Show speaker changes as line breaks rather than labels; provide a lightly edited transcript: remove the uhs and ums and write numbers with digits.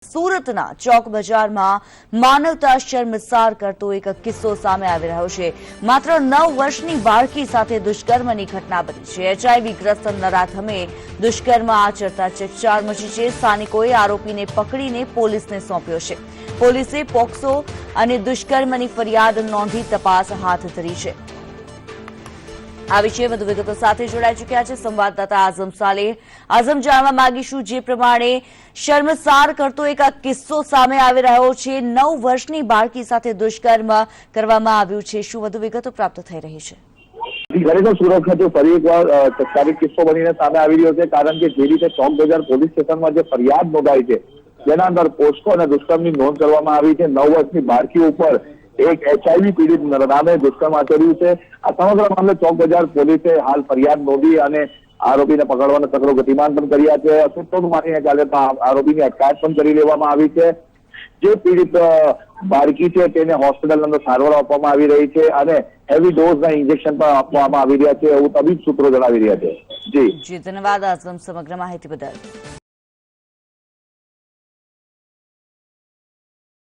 સુરતના ચોક બજારમાં માનવતા શર્મસાર કરતો એક કિસ્સો સામે આવી રહ્યો છે। માત્ર 9 વર્ષની બાળકી સાથે દુષ્કર્મની ઘટના બની છે। એચઆઈવી ગ્રસ્ત નરાધમે દુષ્કર્મ આચરતા ચકચાર મચી છે। સ્થાનિકોએ આરોપીને પકડીને પોલીસને સોંપ્યો છે। પોલીસે પોક્સો અને દુષ્કર્મની ફરિયાદ નોંધી તપાસ હાથ ધરી છે। આ વિશે વધુ વિગતો સાથે જોડાઈ ચૂક્યા છે સંવાદદાતા આઝમ સાલેહ। આઝમ, જાણવા માંગીશું જે પ્રમાણે શર્મસાર કરતો એક આ કિસ્સો સામે આવી રહ્યો છે। 9 વર્ષની બાળકી સાથે દુષ્કર્મ કરવામાં આવ્યું છે। શું વધુ વિગતો પ્રાપ્ત થઈ રહી છે?
ખરેખર સુરત ખાતે ફરી એકવાર ચકચારી કિસ્સો બનીને સામે આવી રહ્યો છે, કારણ કે જે રીતે ચોક બજાર પોલીસ સ્ટેશનમાં જે ફરિયાદ નોંધાઈ છે જેના અંદર પોસ્કો અને દુષ્કર્મની નોંધ કરવામાં આવી છે। 9 વર્ષની બાળકી ઉપર એક એચઆઈવી પીડિત નરનામે દુષ્કર્મ આચર્યું છે। આ સમગ્ર મામલે ચોક બજાર પોલીસે હાલ ફરિયાદ નોંધી અને આરોપીને પકડવાના ચક્રો ગતિમાન પણ કર્યા છે। સૂત્રોનું માનીને ચાલે તો આરોપીની અટકાયત પણ કરી લેવામાં આવી છે। જે પીડિત બાળકી છે તેને હોસ્પિટલની અંદર સારવાર આપવામાં આવી રહી છે અને હેવી ડોઝના ઇન્જેક્શન પણ આપવામાં આવી રહ્યા છે એવું તબીબ સૂત્રો જણાવી રહ્યા છે।
જી ધન્યવાદ આઝમ સમગ્ર માહિતી બદલ।